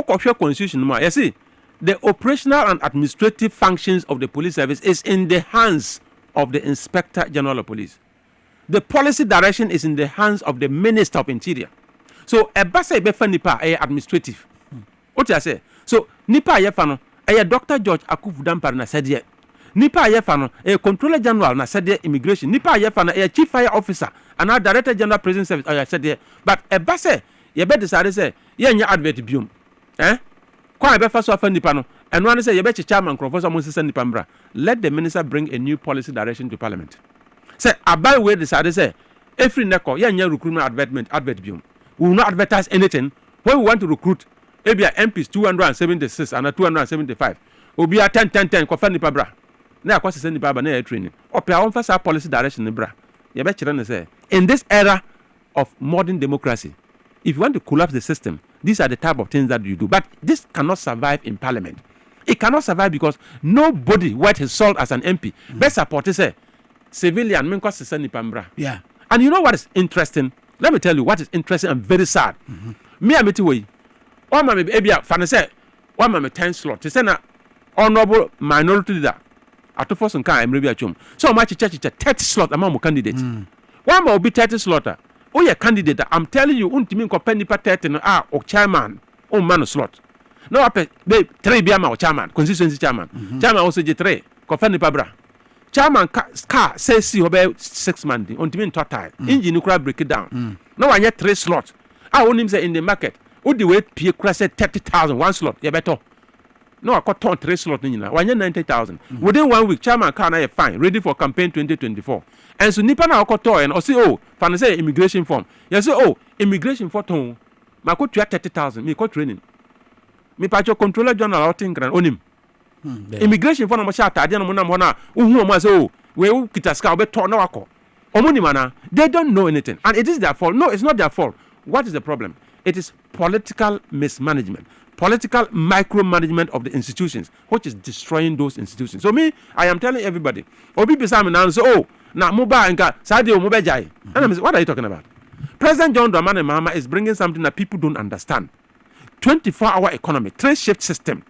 Constitution, you see, the operational and administrative functions of the police service is in the hands of the Inspector General of Police. The policy direction is in the hands of the Minister of Interior. So, a basa befa nipa administrative. What I say? So, nipa yefano, Dr. George Akufu Dampar na said nipa yefano, Controller General na said immigration. Nipa yefano, Chief Fire Officer, and our Director General Prison Service. I said but a basa, you better say, yeah, advert bium. Kwa be first offer nipa no and one say you bet chairman Professor Moses Nipambra. Let the minister bring a new policy direction to parliament. Say about way decided say every neko recruitment advert bium. We will not advertise anything when we want to recruit maybe MPs 276 and 275 will be a 10 kofa nipa bra na akwase send nipa ba na training or pe on first policy direction ni bra you bet say in this era of modern democracy, if you want to collapse the system, these are the type of things that you do. But this cannot survive in parliament. It cannot survive because nobody worth his salt as an MP. Best support is a civilian. Yeah. And you know what is interesting? Let me tell you what is interesting and very sad. Me ameti way. One man maybe fanase. One man 10 slot. They say na honorable minority leader. Ato force nka emrebi achum. So much church 30 slot among candidate. One man will be 30 slaughter. Oh, yeah, candidate. I'm telling you, untimi company patent no or chairman, man slot. No, I pay 3 biama or chairman, constituency chairman. Chairman also J3, company pabra. Chairman car says see about 6 months, untimi total. Engine nuclear break it down. No, I get 3 slots. I want him say in the market. Would the wait Pierre Crass 30,000 one slot? Yeah, better. No, I got 3 slots in now. 90,000. Within 1 week, chairman car na fine, ready for campaign 2024. And so nipa na okoto and or say fan say immigration form. You say immigration for ton. Ma ko 30,000 me ko training. Me pa controller general outing gran onim. Immigration for na mo sha atade na mo na mo na uhu mo say we kitaska obeto na wako. Omuni mana they don't know anything and it is their fault. No, it's not their fault. What is the problem? It is political mismanagement. Political micromanagement of the institutions, which is destroying those institutions. So me, I am telling everybody, Obi Bisam now say, na Muba and Sadio Mubejai. And what are you talking about? President John Dramani Mahama is bringing something that people don't understand. 24-hour economy, 3-shift system.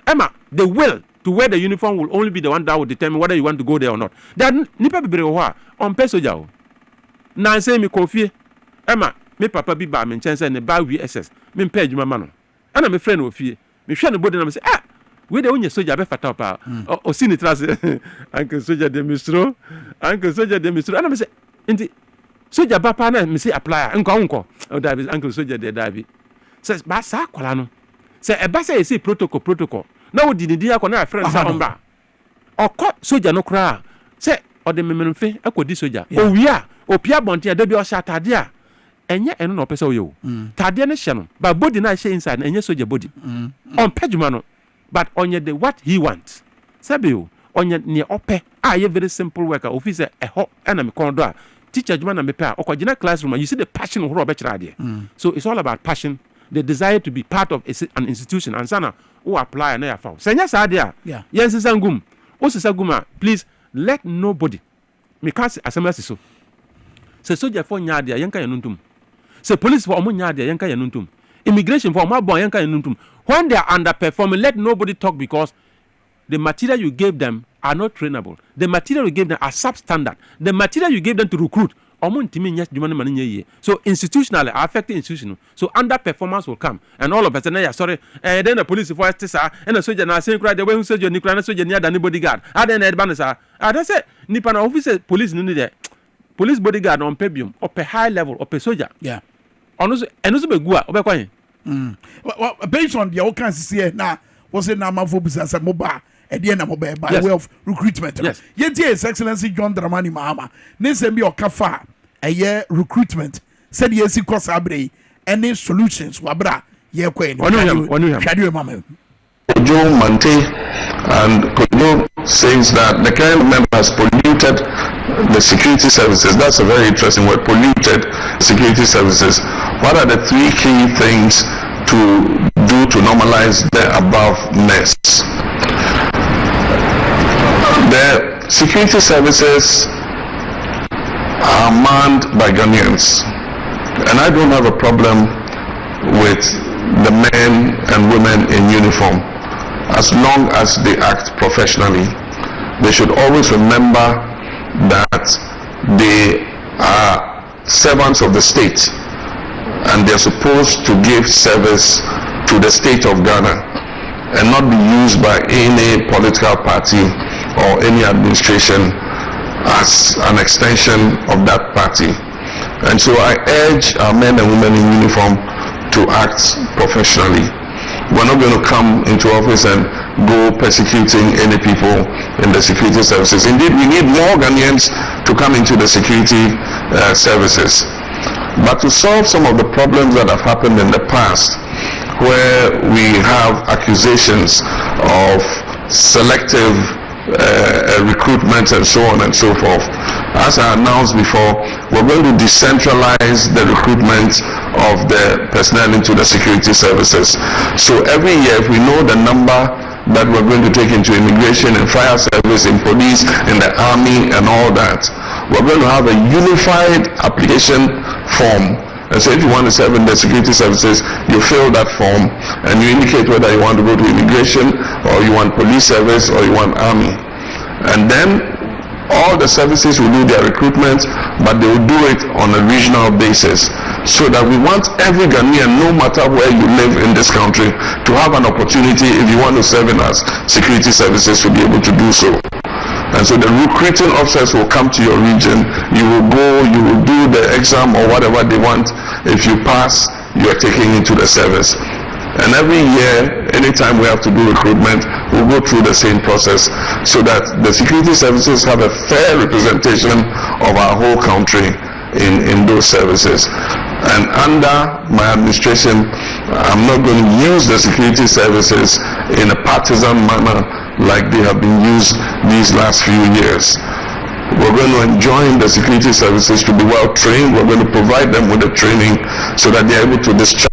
Emma, the will to wear the uniform will only be the one that will determine whether you want to go there or not. Then nipa bibrewa on peso jao. Na say me kofi. Emma, me papa bi ba me nchen ne ba VSS. Me page mama no. Ana me friend ofie. Me hwe ne body na me say we de onye soldier be fata pa. O si ni trase. Uncle soldier de mistro. Uncle soldier de mistro. Ana me say enti soldier ba pa na me say apply nko. O da bi uncle soldier de da bi. Says ba sa kwala no. Say e ba say say protocol. Na wo di akọ na friend sa omba. Okọ soldier no kra. Say o de memenfe akodi soldier. O wi a opia bonte da bi o sha tade a enye eno no pese oyo tade ne hye no ba body na hye inside enye soldier body on pejuma no but onye the what he wants sabe o onye ne ope a very simple worker officer eho na me kon do a teacher juma na me pe a okogina classroom you see the passion ho be kira de so it's all about passion, the desire to be part of an institution and sana who apply na ya fa senya sa de a yen sisangum o sisaguma please let nobody me can assembly so soldier for nya de yen kan yanuntum. Se police for omo nya de yen ka yanuntum. Immigration for my boy when they are underperforming, let nobody talk because the material you gave them are not trainable. The material you gave them are substandard. The material you gave them to recruit. So institutionally, affecting institutional. So underperformance will come, and all of us say, sorry. And then the police force and the soldier now saying, "The way who said you Nicola soldier near than bodyguard." And then the that's it. Nipana officer police no need police bodyguard on pebium or per high level or per soldier. Yeah. And also be gua or be well, based on the old see now, was it now my focus as a mobile? At the end of by way of recruitment. Yes. Yet, His Excellency John Dramani Mahama, Nisembi or Kafa, a year recruitment, said yes, he cost Abre, any solutions, Wabra, ye queen, Shadow Mamma. Joe Mante and Kojo says that the current member has polluted the security services. That's a very interesting word, polluted security services. What are the three key things to do to normalize the aboveness? The security services are manned by Ghanaians, and I don't have a problem with the men and women in uniform as long as they act professionally. They should always remember that they are servants of the state and they're supposed to give service to the state of Ghana and not be used by any political party or any administration as an extension of that party. And so I urge our men and women in uniform to act professionally. We're not going to come into office and go persecuting any people in the security services. Indeed, we need more Ghanaians to come into the security services. But to solve some of the problems that have happened in the past, where we have accusations of selective recruitment and so on and so forth, as I announced before, we're going to decentralize the recruitment of the personnel into the security services. So every year, if we know the number that we're going to take into immigration and fire service, in police, in the army and all that, we're going to have a unified application form. And so if you want to serve in the security services, you fill that form and you indicate whether you want to go to immigration or you want police service or you want army. And then all the services will do their recruitment, but they will do it on a regional basis, so that we want every Ghanaian, no matter where you live in this country, to have an opportunity, if you want to serve in us security services, to be able to do so. And so the recruiting officers will come to your region, you will go, you will do the exam or whatever they want. If you pass, you are taken into the service. And every year, anytime we have to do recruitment, we'll go through the same process so that the security services have a fair representation of our whole country in those services. And under my administration, I'm not going to use the security services in a partisan manner like they have been used these last few years. We're going to enjoin the security services to be well trained. We're going to provide them with the training so that they're able to discharge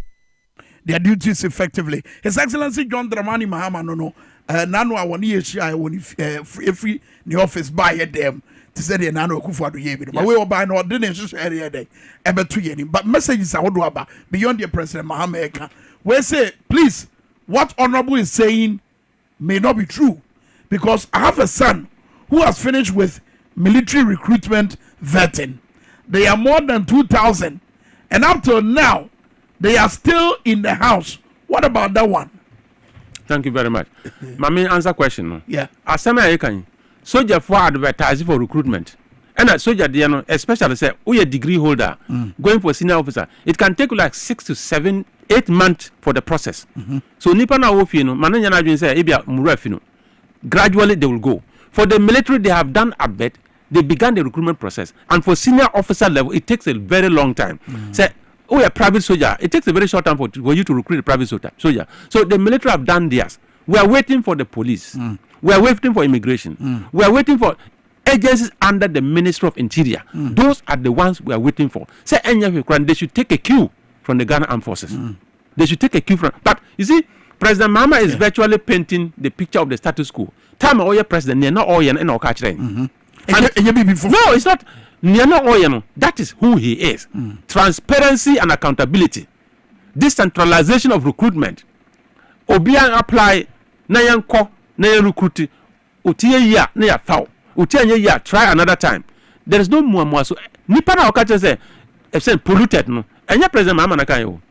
their duties effectively. His Excellency John Dramani Mahama nano awoni yeshi awoni free the office buy them to say the nano kufuado yebi. But we will buy no ordinance area day ebetu yeni. But messages are what about beyond the President Mahama Eka. We say, please, what Honorable is saying may not be true, because I have a son who has finished with military recruitment vetting. They are more than 2,000, and up till now they are still in the house. What about that one? Thank you very much. My main answer question. No? Yeah. Asema yekan soldier for advertise for recruitment. And a soldier, especially say, we a degree holder going for senior officer. It can take like 6 to 7, 8 months for the process. So nipa na wofino, mananya na jun say ebia murefino. Gradually they will go. For the military, they have done a bit. They began the recruitment process, and for senior officer level, it takes a very long time. Say, oh, a private soldier, it takes a very short time for you to recruit a private soldier. So the military have done theirs. We are waiting for the police. We are waiting for immigration. We are waiting for agencies under the Ministry of Interior. Those are the ones we are waiting for. Say, they should take a cue from the Ghana Armed Forces. They should take a cue from. But you see, President Mahama is virtually painting the picture of the status quo. Time all your president, near not all your and catch no, it's not. That is who he is. Transparency and accountability. decentralization of recruitment. Obian apply na yanko na recruit. Utie ya na ya foul. Utie ya try another time. There is no more so. Nipa na okache say if polluted no. Enya president mama na kan yo.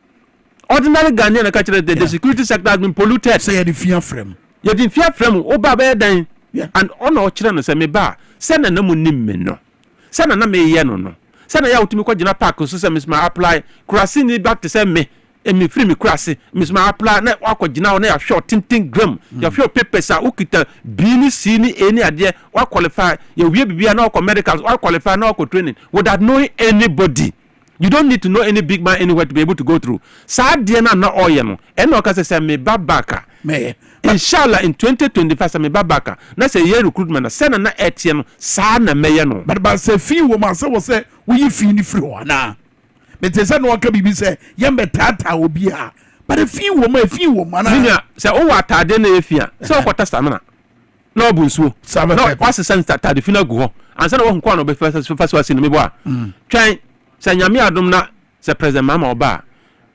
Ordinary Ghanaian na kache the security sector has been polluted. Say the fear frame. You didn't fear frame oba be dan. And on o chire no say me ba. Say na mu nim me no. Say na me ye no. Say na ya utimi kwa jina park so say misma apply. Kurasi ni back to say me. Emi free me kurasi. Misma apply na wakọ jina na ya short tintin gram. Ya few papers a ukita bini sini any ade wa qualify. You wie bibia na wakọ medicals wa qualify na wakọ training without knowing anybody. You don't need to know any big man anywhere to be able to go through. Sa de na oye no. Eno ka say me babaka. Me. Inshallah in 2025 me babaka. Na say ye recruitment na say na etie no sa na meye no. But say fee woman say we fee ni free ho na. Me te say no waka bibi say ye betata obi a. But the fee woman na. Minya say o wa atade na efia. Say o kwata stamina. Na obunsuo. Na wase sense atade fi na gu ho. Ansa na wo nkwa no be first wase no me bo a. Twan say nyame adom na say president mama oba.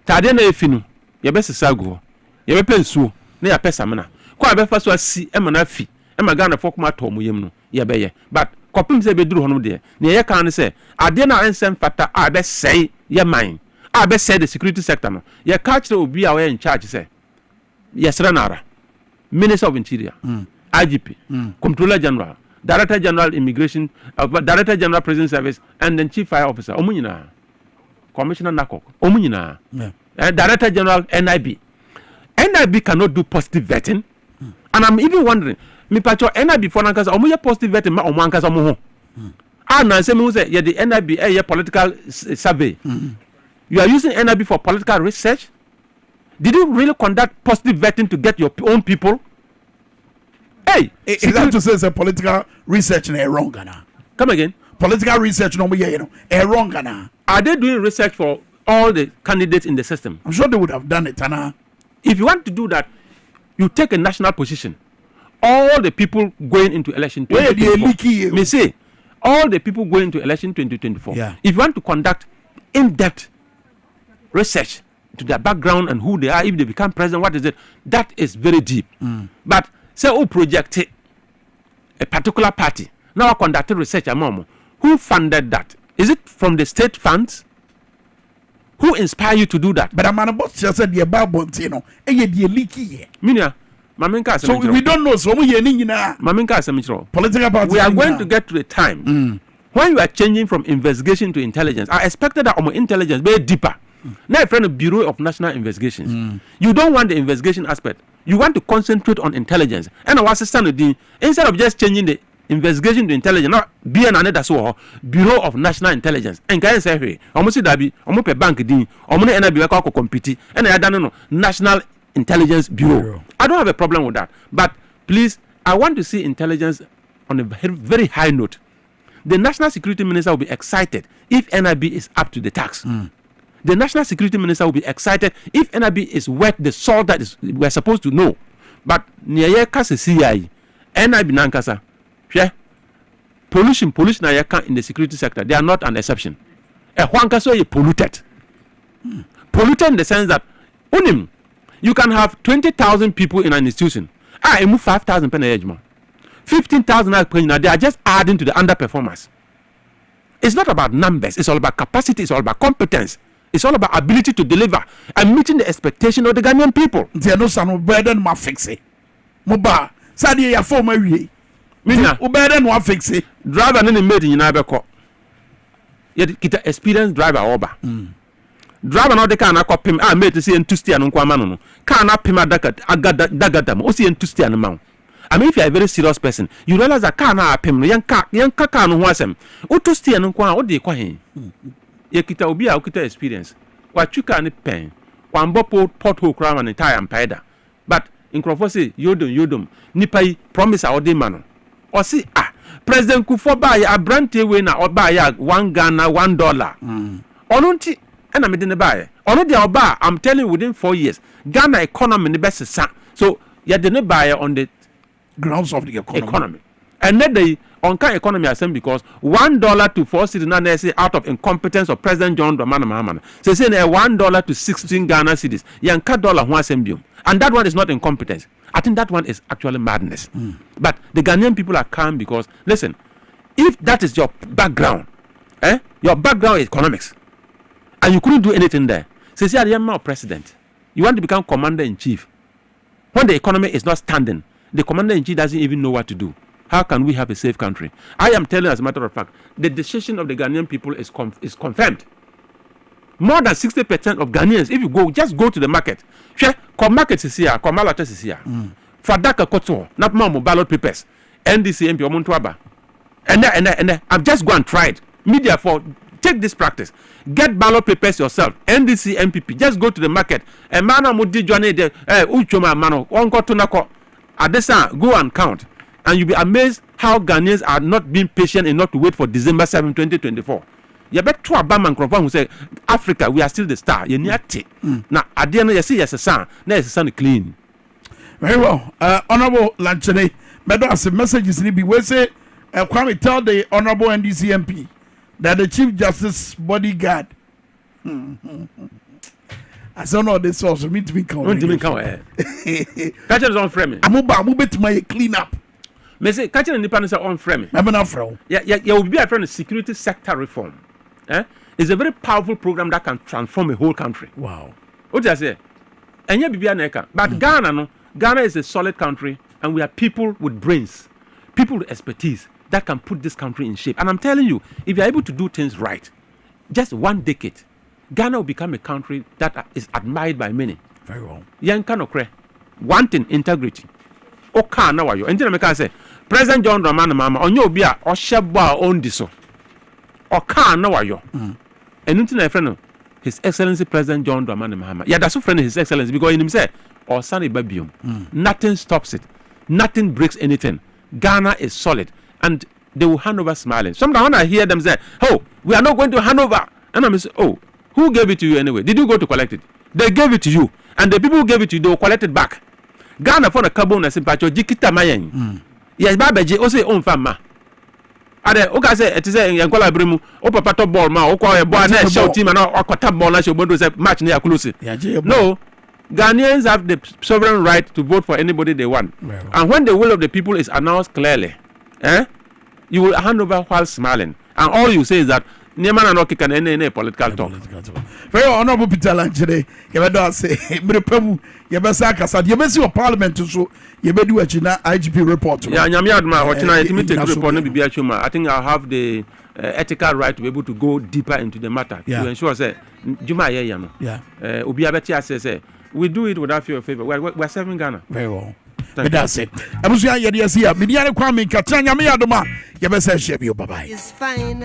Tade na efi no ye be sesa gu ho. Ye be pensuo na ya pesa mena. Kwa be first wase e ma na fi. E ma Ghana fok ma to mo yem no ye be ye. But kopim say be duru ho no de. Na ye kan say ade na ensem fata a be say ye man. A be say the security sector no. Ye catch the obi a we in charge say. Yesra nara. Minister of Interior. IGP. Comptroller General. Director General Immigration, Director General Prison Service, and then Chief Fire Officer. Omunyina. Commissioner Nakok. Omunyina. Director General NIB. NIB cannot do positive vetting. And I'm even wondering, me pacho NIB for nankasa omuye positive vetting ma omankasa omo ho. Na say me say ye the NIB a political survey. You are using NIB for political research? Did you really conduct positive vetting to get your own people? Hey, is that to say it's a political research and wrong Ghana? Come again. Political research no wrong Ghana. Are they doing research for all the candidates in the system? I'm sure they would have done it, Anna. If you want to do that, you take a national position. All the people going into election 2024. Me say, all the people going into election 2024. Yeah. If you want to conduct in-depth research to their background and who they are, if they become president, what is it? That is very deep. But say who projected a particular party. Now I conducted research among who funded that? Is it from the state funds? Who inspired you to do that? But I'm about to say the Bible, you know, leaky. Minya, so we don't know. So we political parties. We are going to get to a time when you are changing from investigation to intelligence. I expected that our intelligence be deeper. Now, friend, the Bureau of National Investigations. You don't want the investigation aspect. You want to concentrate on intelligence. And our assistant, instead of just changing the investigation to intelligence, now be another so Bureau of National Intelligence. And guys say, hey, almost that be almost a bank din, almost any be compete, and I don't know National Intelligence Bureau. I don't have a problem with that. But please, I want to see intelligence on a very high note. The National Security Minister will be excited if NIB is up to the task. The National Security Minister will be excited if NIB is worth the salt that we're supposed to know. But near kasa CI, NIB nankasa, pollution na yaka in the security sector, they are not an exception. Huankaso is polluted. Polluted in the sense that you can have 20,000 people in an institution. I move 5,000 per age, 15,000 they are just adding to the underperformance. It's not about numbers, it's all about capacity, it's all about competence. It's all about ability to deliver and meeting the expectation of the Ghanaian people. There no son burden ma fix it. Moba, sadi ya former we. Mina, burden wa fix it. Driver nani made in Nabeko. Yet kita experienced driver oba. Driver no de kana ko pim a mate see entusti anu kwa manu no. Kana pima dagadam o see entusti anu ma. I mean, if you are a very serious person, you realize that kana pim no yanka kanu ho asem. O tusti anu kwa o de kwa hen. Ye kita obi a okita experience wa chuka ni pen wa mbopo pothole kra na tire ampaida but inkrofo say yodom nipa yi promise a ode ma no o si president Kufo ba ya abrante we na oba ya $1 $1 ono nti na me de ne ba ye ono de oba I'm telling you within 4 years Ghana economy ne be sesa so ya de ne ba ye on the grounds of the economy. And then they on kind economy asem because $1 to 4 cedis na say out of incompetence of President John Dramani Mahama. So say $1 to 16 Ghana cedis. Yanka dollar ho asem. And that one is not incompetence. I think that one is actually madness. But the Ghanaian people are calm because listen, if that is your background, your background is economics, and you couldn't do anything there. Say I am now president. You want to become commander in chief. When the economy is not standing, the commander in chief doesn't even know what to do. How can we have a safe country? I am telling, as a matter of fact, the decision of the Ghanaian people is confirmed. More than 60% of Ghanaians, if you just go to the market, come market is here, come ballot is here. For that, not more ballot papers, NDC MP Omontuaba. And I've just gone and tried. Media for take this practice. Get ballot papers yourself. NDC MPP. Just go to the market. And mana mudi journey de uchoma mano. Onko tunako. Adesa go and count. And you'll be amazed how Ghanaians are not being patient enough to wait for December 7, 2024. You bet to a Bama Crawford who say Africa, we are still the star. You need it. Now at the end you see yes a son. Now it's a son clean. Very well. Honorable Lanchene, Madam, as a message is be we say Kwame tell the Honorable NDC MP that the Chief Justice bodyguard. I don't know this also mean to be count. Catch us on framing. I'm about to my clean up. Me say catch the nipa on framing. I'm not from. Yeah, will be a friend of security sector reform. It's a very powerful program that can transform a whole country. Wow. What do I say? And yeah, Bibia but Ghana is a solid country, and we are people with brains, people with expertise that can put this country in shape. And I'm telling you, if you're able to do things right, just 1 decade, Ghana will become a country that is admired by many. Very well. Young can okre. One thing, integrity. Oka na wayo. Engineer Meka say, President John Dramani Mahama, onyo obia osheba on diso. Oka na wayo. And until my friend, His Excellency President John Dramani Mahama. Yeah, that's a friend of His Excellency because in him say, or Sani Babium. Nothing stops it. Nothing breaks anything. Ghana is solid. And they will hand over smiling. Sometimes when I hear them say, oh, we are not going to hand over. And I'm saying, oh, who gave it to you anyway? Did you go to collect it? They gave it to you. And the people who gave it to you, they will collect it back. Ghana for the carbon and sympacho, jikita mayen. Yes, babaji, ose on fama. Ade, oka say, it is a yankola brimu, opa pato ball ma, okwa boy na show team and okwa ball na show bondo say match near close. No, Ghanaians have the sovereign right to vote for anybody they want. And when the will of the people is announced clearly, you will hand over while smiling. And all you say is that Niemana no kick any political talk. Very honorable Peter Lanchene, you better say, Mrepemu, you better say, Kasad, you better see your parliament to show, you better do a IGP report. Yeah, Nyamiadma, watching a report, I think I'll have the ethical right to be able to go deeper into the matter to ensure, say, Juma, Ubiabetia says, we do it without fear of favor. We're serving Ghana. Very well. But that's it. I was here, Midiana Kwame, Katanya Miadoma, you better say, bye bye. It's fine.